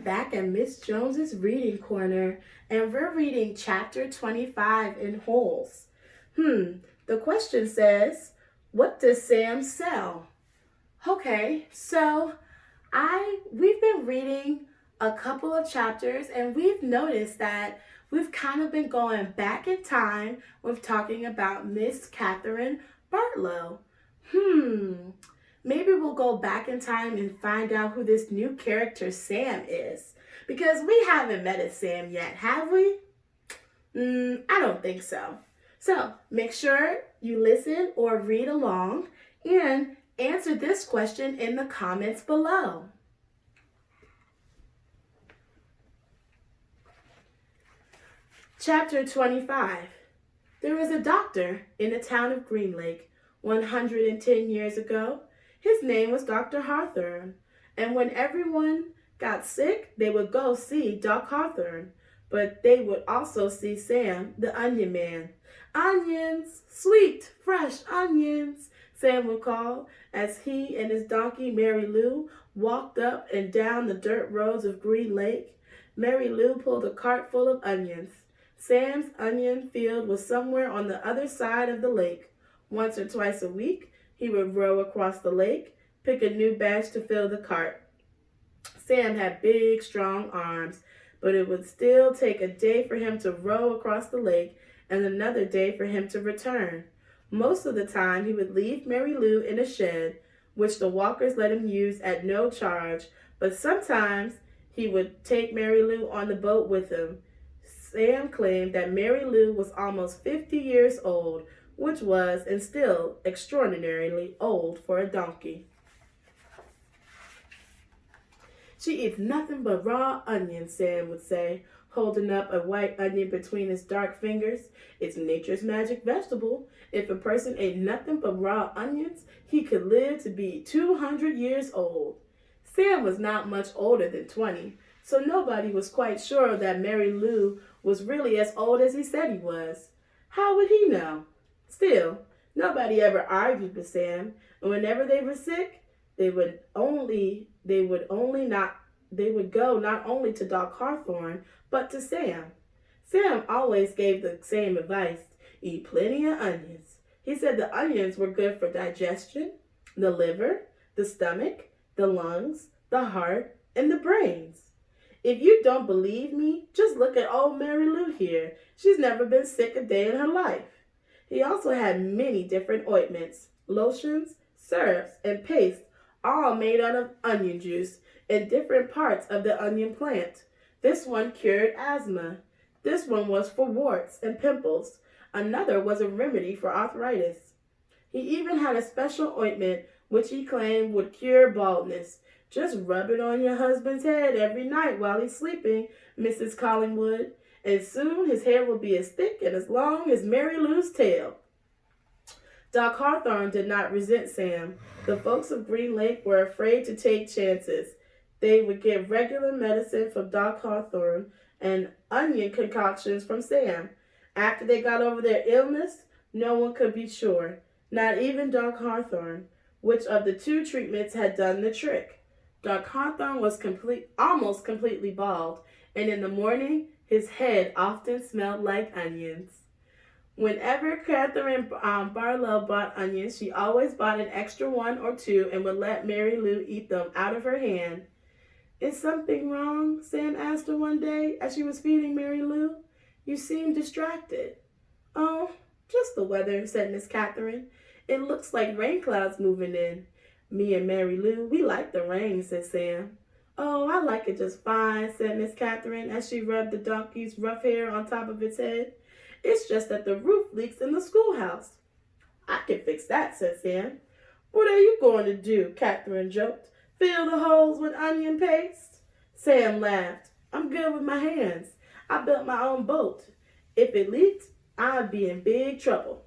back at Miss Jones's Reading Corner, and we're reading Chapter 25 in Holes. The question says, what does Sam sell? Okay, so we've been reading a couple of chapters, and we've noticed that we've kind of been going back in time with talking about Miss Catherine Bartlow. Maybe we'll go back in time and find out who this new character Sam is. Because we haven't met a Sam yet, have we? I don't think so. So make sure you listen or read along and answer this question in the comments below. Chapter 25. There was a doctor in the town of Green Lake 110 years ago. His name was Dr. Hawthorne, and when everyone got sick, they would go see Doc Hawthorne, but they would also see Sam, the onion man. "Onions, sweet, fresh onions," Sam would call as he and his donkey Mary Lou walked up and down the dirt roads of Green Lake. Mary Lou pulled a cart full of onions. Sam's onion field was somewhere on the other side of the lake. Once or twice a week, he would row across the lake, pick a new batch to fill the cart. Sam had big, strong arms, but it would still take a day for him to row across the lake and another day for him to return. Most of the time, he would leave Mary Lou in a shed, which the walkers let him use at no charge, but sometimes he would take Mary Lou on the boat with him. Sam claimed that Mary Lou was almost 50 years old, which was and still extraordinarily old for a donkey. "She eats nothing but raw onions," Sam would say, holding up a white onion between his dark fingers. "It's nature's magic vegetable. If a person ate nothing but raw onions, he could live to be 200 years old." Sam was not much older than 20, so nobody was quite sure that Mary Lou was really as old as he said he was. How would he know? Still, nobody ever argued with Sam, and whenever they were sick, they would go not only to Doc Hawthorne, but to Sam. Sam always gave the same advice: eat plenty of onions. He said the onions were good for digestion, the liver, the stomach, the lungs, the heart, and the brains. If you don't believe me, just look at old Mary Lou here. She's never been sick a day in her life. He also had many different ointments, lotions, syrups, and pastes, all made out of onion juice and different parts of the onion plant. This one cured asthma. This one was for warts and pimples. Another was a remedy for arthritis. He even had a special ointment which he claimed would cure baldness. "Just rub it on your husband's head every night while he's sleeping, Mrs. Collingwood, and soon his hair will be as thick and as long as Mary Lou's tail." Doc Hawthorne did not resent Sam. The folks of Green Lake were afraid to take chances. They would get regular medicine from Doc Hawthorne and onion concoctions from Sam. After they got over their illness, no one could be sure, not even Doc Hawthorne, which of the two treatments had done the trick. Doc Hawthorne was almost completely bald, and in the morning, his head often smelled like onions. Whenever Catherine Bartlow bought onions, she always bought an extra one or two and would let Mary Lou eat them out of her hand. "Is something wrong?" Sam asked her one day as she was feeding Mary Lou. "You seem distracted." "Oh, just the weather," said Miss Catherine. "It looks like rain clouds moving in." "Me and Mary Lou, we like the rain," said Sam. "Oh, I like it just fine," said Miss Catherine as she rubbed the donkey's rough hair on top of its head. "It's just that the roof leaks in the schoolhouse." "I can fix that," said Sam. "What are you going to do?" Catherine joked. "Fill the holes with onion paste?" Sam laughed. "I'm good with my hands. I built my own boat. If it leaked, I'd be in big trouble."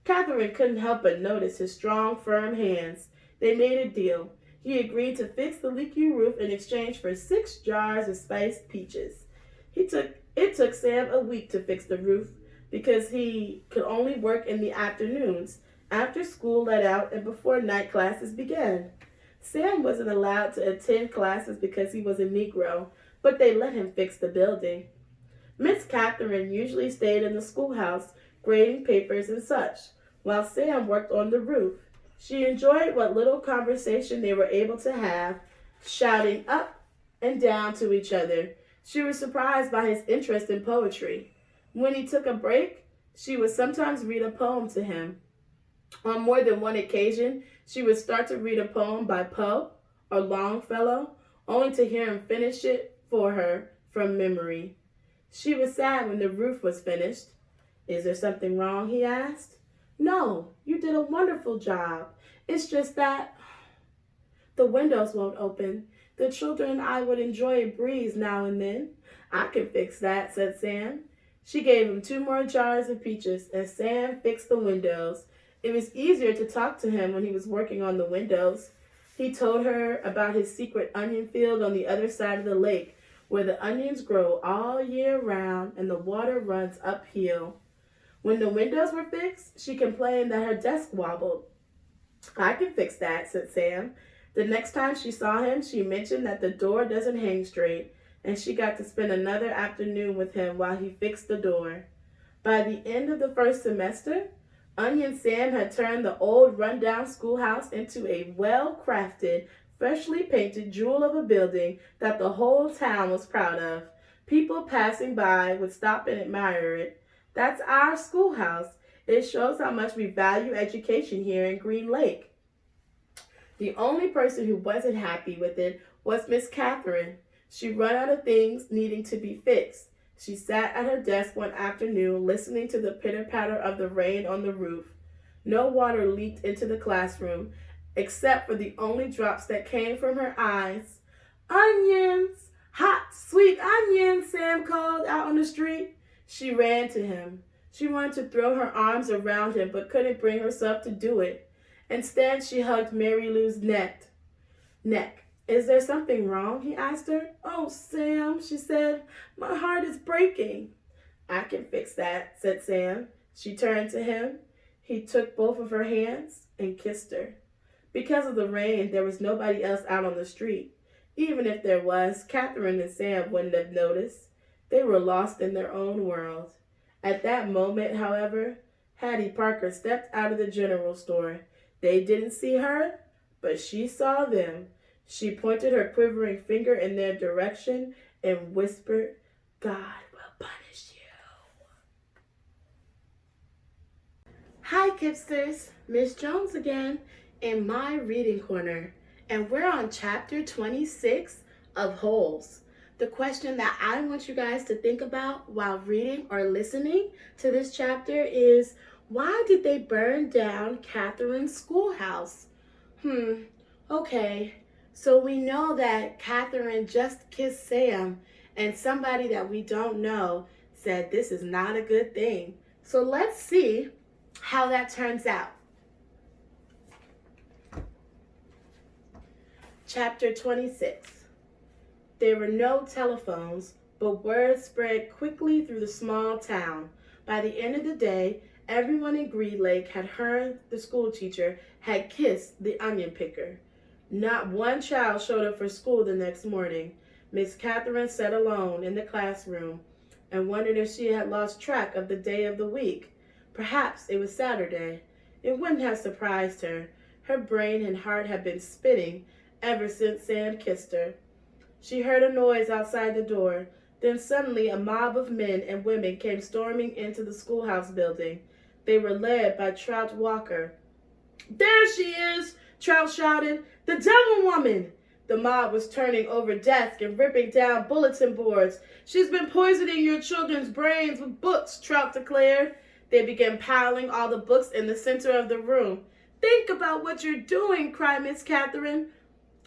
Catherine couldn't help but notice his strong, firm hands. They made a deal. He agreed to fix the leaky roof in exchange for 6 jars of spiced peaches. It took Sam a week to fix the roof because he could only work in the afternoons, after school let out and before night classes began. Sam wasn't allowed to attend classes because he was a Negro, but they let him fix the building. Miss Catherine usually stayed in the schoolhouse, grading papers and such, while Sam worked on the roof. She enjoyed what little conversation they were able to have, shouting up and down to each other. She was surprised by his interest in poetry. When he took a break, she would sometimes read a poem to him. On more than one occasion, she would start to read a poem by Poe or Longfellow, only to hear him finish it for her from memory. She was sad when the roof was finished. "Is there something wrong?" he asked. "No, you did a wonderful job. It's just that the windows won't open. The children and I would enjoy a breeze now and then." "I can fix that," said Sam. She gave him 2 more jars of peaches, and Sam fixed the windows. It was easier to talk to him when he was working on the windows. He told her about his secret onion field on the other side of the lake, where the onions grow all year round and the water runs uphill. When the windows were fixed, she complained that her desk wobbled. "I can fix that," said Sam. The next time she saw him, she mentioned that the door doesn't hang straight, and she got to spend another afternoon with him while he fixed the door. By the end of the first semester, Onion Sam had turned the old rundown schoolhouse into a well-crafted, freshly painted jewel of a building that the whole town was proud of. People passing by would stop and admire it. "That's our schoolhouse. It shows how much we value education here in Green Lake." The only person who wasn't happy with it was Miss Catherine. She ran out of things needing to be fixed. She sat at her desk one afternoon listening to the pitter-patter of the rain on the roof. No water leaked into the classroom, except for the only drops that came from her eyes. "Onions! Hot, sweet onions!" Sam called out on the street. She ran to him. She wanted to throw her arms around him, but couldn't bring herself to do it. Instead, she hugged Mary Lou's neck. "Is there something wrong?" he asked her. "Oh, Sam," she said, "my heart is breaking." "I can fix that," said Sam. She turned to him. He took both of her hands and kissed her. Because of the rain, there was nobody else out on the street. Even if there was, Catherine and Sam wouldn't have noticed. They were lost in their own world. At that moment, however, Hattie Parker stepped out of the general store. They didn't see her, but she saw them. She pointed her quivering finger in their direction and whispered, "God will punish you." Hi, Kipsters. Miss Jones again in my reading corner. And we're on chapter 26 of Holes. The question that I want you guys to think about while reading or listening to this chapter is, why did they burn down Catherine's schoolhouse? Okay. So we know that Catherine just kissed Sam, and somebody that we don't know said this is not a good thing. So let's see how that turns out. Chapter 26. There were no telephones, but word spread quickly through the small town. By the end of the day, everyone in Green Lake had heard the school teacher had kissed the onion picker. Not one child showed up for school the next morning. Miss Catherine sat alone in the classroom and wondered if she had lost track of the day of the week. Perhaps it was Saturday. It wouldn't have surprised her. Her brain and heart had been spinning ever since Sam kissed her. She heard a noise outside the door. Then suddenly a mob of men and women came storming into the schoolhouse building. They were led by Trout Walker. "There she is!" Trout shouted. "The devil woman!" The mob was turning over desks and ripping down bulletin boards. "She's been poisoning your children's brains with books," Trout declared. They began piling all the books in the center of the room. "Think about what you're doing," cried Miss Catherine.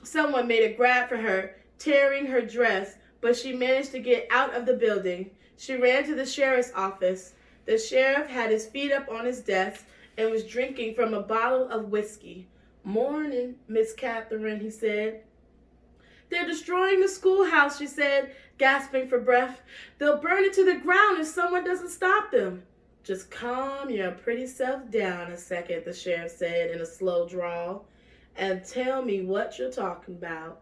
Someone made a grab for her, tearing her dress, but she managed to get out of the building. She ran to the sheriff's office. The sheriff had his feet up on his desk and was drinking from a bottle of whiskey. "Morning, Miss Catherine," he said. "They're destroying the schoolhouse," she said, gasping for breath. "They'll burn it to the ground if someone doesn't stop them." "Just calm your pretty self down a second," the sheriff said in a slow drawl. and tell me what you're talking about.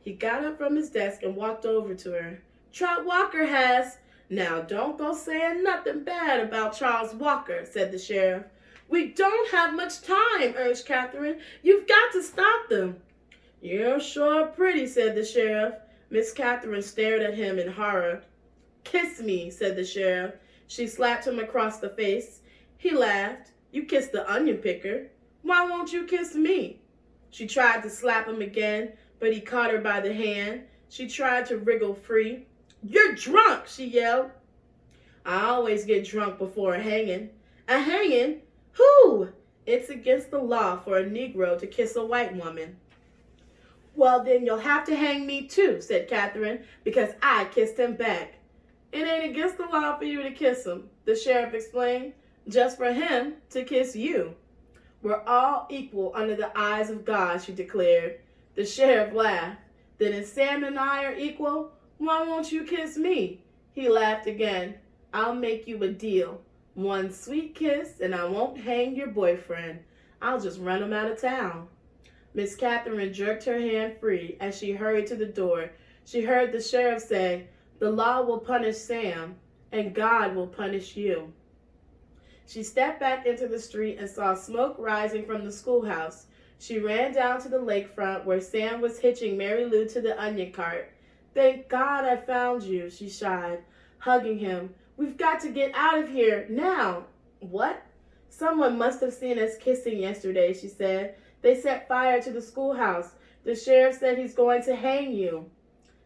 He got up from his desk and walked over to her. Trout Walker has. Now, don't go saying nothing bad about Charles Walker, said the sheriff. We don't have much time, urged Catherine. You've got to stop them. You're sure pretty, said the sheriff. Miss Catherine stared at him in horror. Kiss me, said the sheriff. She slapped him across the face. He laughed. You kissed the onion picker. Why won't you kiss me? She tried to slap him again, but he caught her by the hand. She tried to wriggle free. You're drunk, she yelled. I always get drunk before a hanging. A hanging? Who? It's against the law for a Negro to kiss a white woman. Well, then you'll have to hang me too, said Catherine, because I kissed him back. It ain't against the law for you to kiss him, the sheriff explained, just for him to kiss you. We're all equal under the eyes of God, she declared. The sheriff laughed. Then if Sam and I are equal, why won't you kiss me? He laughed again. I'll make you a deal. One sweet kiss and I won't hang your boyfriend. I'll just run him out of town. Miss Catherine jerked her hand free as she hurried to the door. She heard the sheriff say, the law will punish Sam and God will punish you. She stepped back into the street and saw smoke rising from the schoolhouse. She ran down to the lakefront where Sam was hitching Mary Lou to the onion cart. Thank God I found you, she sighed, hugging him. We've got to get out of here, now. What? Someone must have seen us kissing yesterday, she said. They set fire to the schoolhouse. The sheriff said he's going to hang you.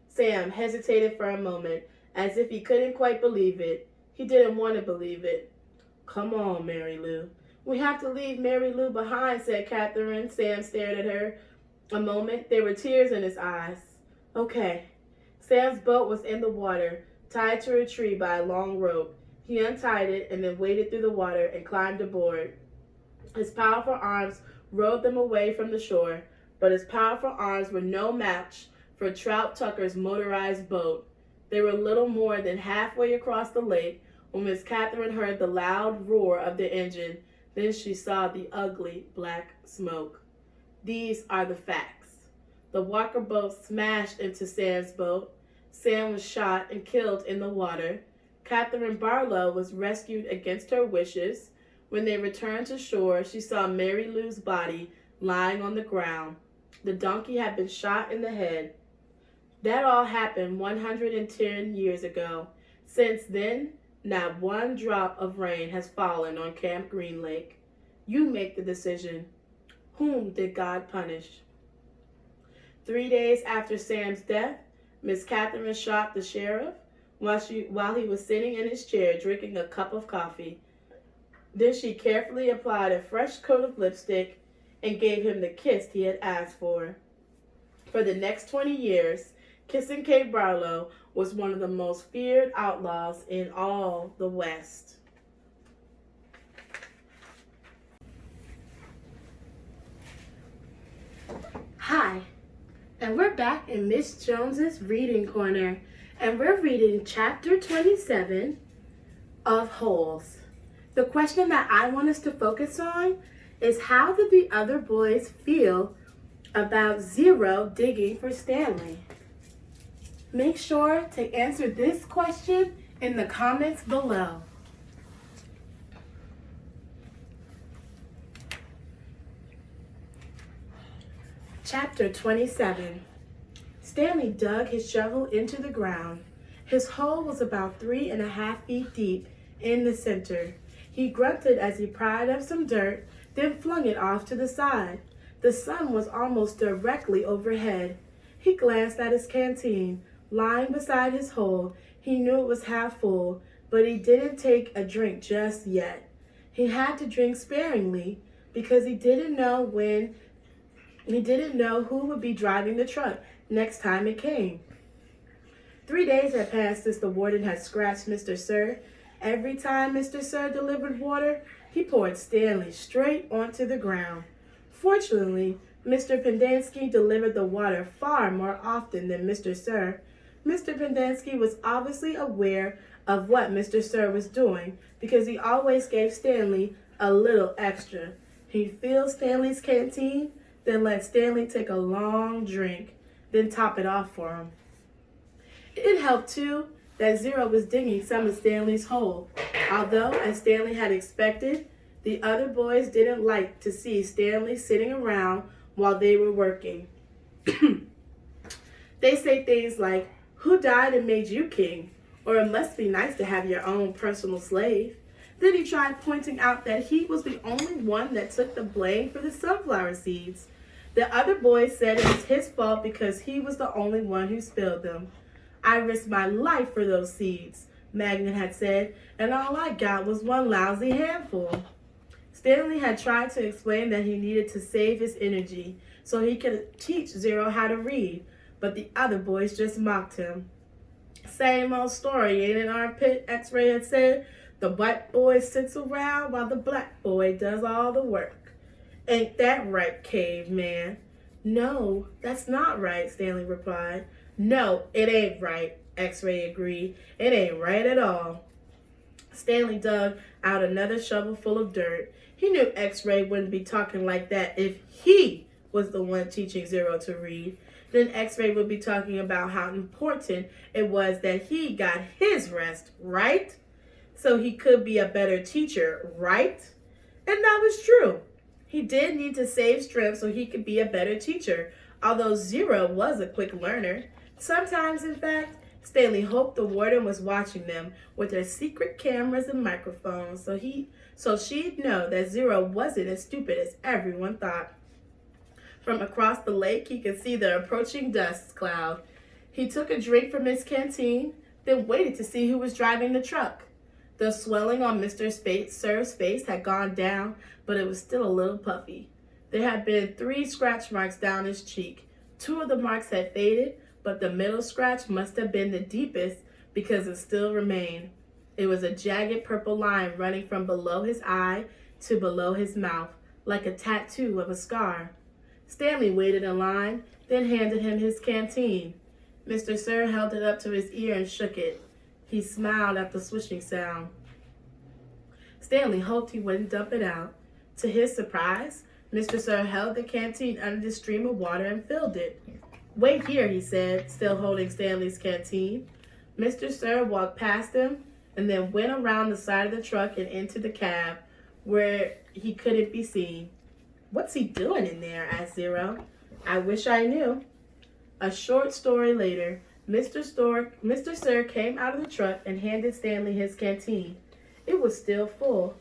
Sam hesitated for a moment, as if he couldn't quite believe it. He didn't want to believe it. Come on, Mary Lou. We have to leave Mary Lou behind, said Catherine. Sam stared at her. A moment, there were tears in his eyes. Okay. Sam's boat was in the water, tied to a tree by a long rope. He untied it and then waded through the water and climbed aboard. His powerful arms rowed them away from the shore, but his powerful arms were no match for Trout Tucker's motorized boat. They were little more than halfway across the lake when Miss Catherine heard the loud roar of the engine. Then she saw the ugly black smoke. These are the facts. The Walker boat smashed into Sam's boat. Sam was shot and killed in the water. Catherine Barlow was rescued against her wishes. When they returned to shore, she saw Mary Lou's body lying on the ground. The donkey had been shot in the head. That all happened 110 years ago. Since then, not one drop of rain has fallen on Camp Green Lake. You make the decision. Whom did God punish? 3 days after Sam's death, Miss Catherine shot the sheriff while he was sitting in his chair drinking a cup of coffee. Then she carefully applied a fresh coat of lipstick and gave him the kiss he had asked for. For the next 20 years, Kissing Kate Barlow was one of the most feared outlaws in all the West. Hi, and we're back in Miss Jones's Reading Corner, and we're reading Chapter 27 of Holes. The question that I want us to focus on is, how did the other boys feel about Zero digging for Stanley? Make sure to answer this question in the comments below. Chapter 27. Stanley dug his shovel into the ground. His hole was about 3.5 feet deep in the center. He grunted as he pried up some dirt, then flung it off to the side. The sun was almost directly overhead. He glanced at his canteen, lying beside his hole. He knew it was half full, but he didn't take a drink just yet. He had to drink sparingly because he didn't know who would be driving the truck next time it came. 3 days had passed since the warden had scratched Mr. Sir. Every time Mr. Sir delivered water, he poured Stanley straight onto the ground. Fortunately, Mr. Pendanski delivered the water far more often than Mr. Sir. Mr. Pendanski was obviously aware of what Mr. Sir was doing because he always gave Stanley a little extra. He'd fill Stanley's canteen, then let Stanley take a long drink, then top it off for him. It helped, too, that Zero was digging some of Stanley's hole, although, as Stanley had expected, the other boys didn't like to see Stanley sitting around while they were working. They say things like, "Who died and made you king?" Or "It must be nice to have your own personal slave." Then he tried pointing out that he was the only one that took the blame for the sunflower seeds. The other boys said it was his fault because he was the only one who spilled them. "I risked my life for those seeds," Magnet had said, "and all I got was one lousy handful." Stanley had tried to explain that he needed to save his energy so he could teach Zero how to read, but the other boys just mocked him. "Same old story, ain't it, Armpit?" X-Ray had said. "The white boy sits around while the black boy does all the work. Ain't that right, caveman?" "No, that's not right," Stanley replied. "No, it ain't right," X-Ray agreed. "It ain't right at all." Stanley dug out another shovel full of dirt. He knew X-Ray wouldn't be talking like that if he was the one teaching Zero to read. Then X-Ray would be talking about how important it was that he got his rest, right? So he could be a better teacher, right? And that was true. He did need to save strength so he could be a better teacher, although Zero was a quick learner. Sometimes, in fact, Stanley hoped the warden was watching them with her secret cameras and microphones so she'd know that Zero wasn't as stupid as everyone thought. From across the lake, he could see the approaching dust cloud. He took a drink from his canteen, then waited to see who was driving the truck. The swelling on Mr. Sir's face had gone down, but it was still a little puffy. There had been 3 scratch marks down his cheek. 2 of the marks had faded, but the middle scratch must have been the deepest because it still remained. It was a jagged purple line running from below his eye to below his mouth, like a tattoo of a scar. Stanley waited in line, then handed him his canteen. Mr. Sir held it up to his ear and shook it. He smiled at the swishing sound. Stanley hoped he wouldn't dump it out. To his surprise, Mr. Sir held the canteen under the stream of water and filled it. "Wait here," he said, still holding Stanley's canteen. Mr. Sir walked past him and then went around the side of the truck and into the cab, where he couldn't be seen. "What's he doing in there?" asked Zero. "I wish I knew." A short story later, Mr. Sir came out of the truck and handed Stanley his canteen. It was still full.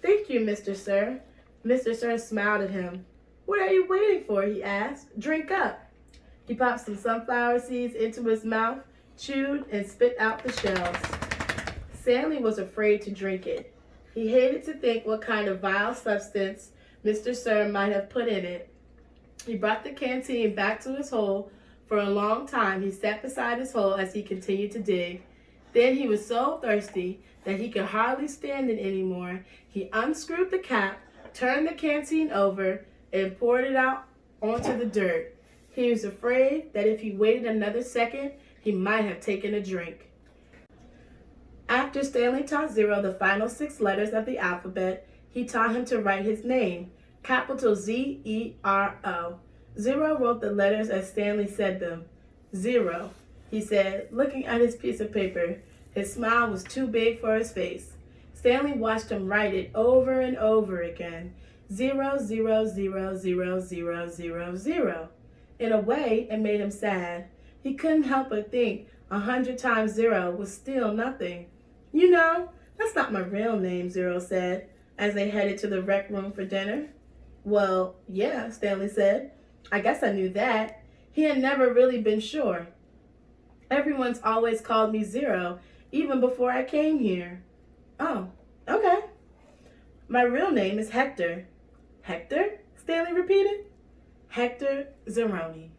"Thank you, Mr. Sir." Mr. Sir smiled at him. "What are you waiting for?" he asked. "Drink up." He popped some sunflower seeds into his mouth, chewed, and spit out the shells. Stanley was afraid to drink it. He hated to think what kind of vile substance Mr. Sir might have put in it. He brought the canteen back to his hole. For a long time, he sat beside his hole as he continued to dig. Then he was so thirsty that he could hardly stand it anymore. He unscrewed the cap, turned the canteen over, and poured it out onto the dirt. He was afraid that if he waited another second, he might have taken a drink. After Stanley taught Zero the final 6 letters of the alphabet, he taught him to write his name, capital Z-E-R-O. Zero wrote the letters as Stanley said them. "Zero," he said, looking at his piece of paper. His smile was too big for his face. Stanley watched him write it over and over again. 0, 0, 0, 0, 0, 0, 0. In a way, it made him sad. He couldn't help but think 100 times 0 was still nothing. "You know, that's not my real name," Zero said, as they headed to the rec room for dinner. "Well, yeah," Stanley said. "I guess I knew that." He had never really been sure. "Everyone's always called me Zero, even before I came here." "Oh, okay." "My real name is Hector." "Hector?" Stanley repeated. "Hector Zeroni."